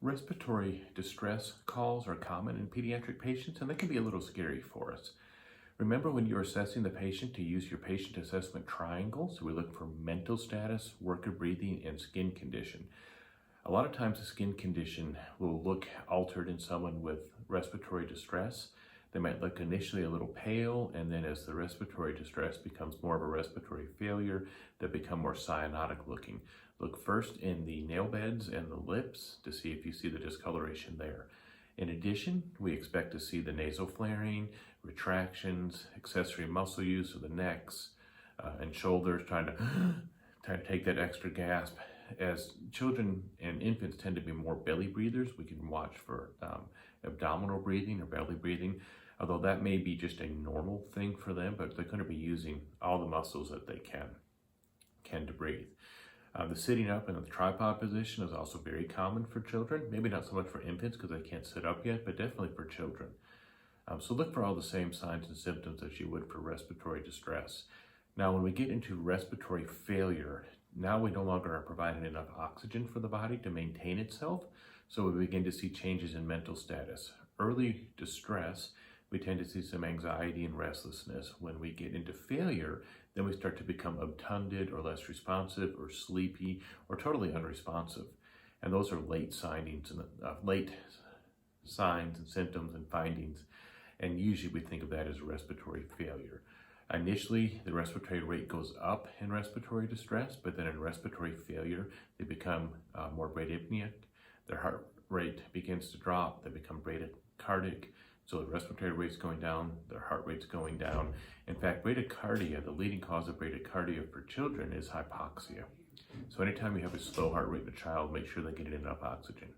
Respiratory distress calls are common in pediatric patients, and they can be a little scary for us. Remember, when you're assessing the patient, to use your patient assessment triangle. So we look for mental status, work of breathing, and skin condition. A lot of times the skin condition will look altered in someone with respiratory distress. They might look initially a little pale, and then as the respiratory distress becomes more of a respiratory failure, they become more cyanotic looking. Look first in the nail beds and the lips to see if you see the discoloration there. In addition, we expect to see the nasal flaring, retractions, accessory muscle use of the necks and shoulders, trying to take that extra gasp. As children and infants tend to be more belly breathers, we can watch for abdominal breathing or belly breathing, although that may be just a normal thing for them, but they're going to be using all the muscles that they can to breathe. The sitting up in the tripod position is also very common for children, maybe not so much for infants because they can't sit up yet, but definitely for children. So look for all the same signs and symptoms that you would for respiratory distress. Now, when we get into respiratory failure, now we no longer are providing enough oxygen for the body to maintain itself, so we begin to see changes in mental status. Early distress, we tend to see some anxiety and restlessness. When we get into failure, then we start to become obtunded or less responsive or sleepy or totally unresponsive. And those are late signs and symptoms and findings. And usually we think of that as respiratory failure. Initially, the respiratory rate goes up in respiratory distress, but then in respiratory failure, they become more bradypneic. Their heart rate begins to drop. They become bradycardic. So the respiratory rate's going down, their heart rate's going down. In fact, bradycardia, the leading cause of bradycardia for children is hypoxia. So anytime you have a slow heart rate in a child, make sure they're getting enough oxygen.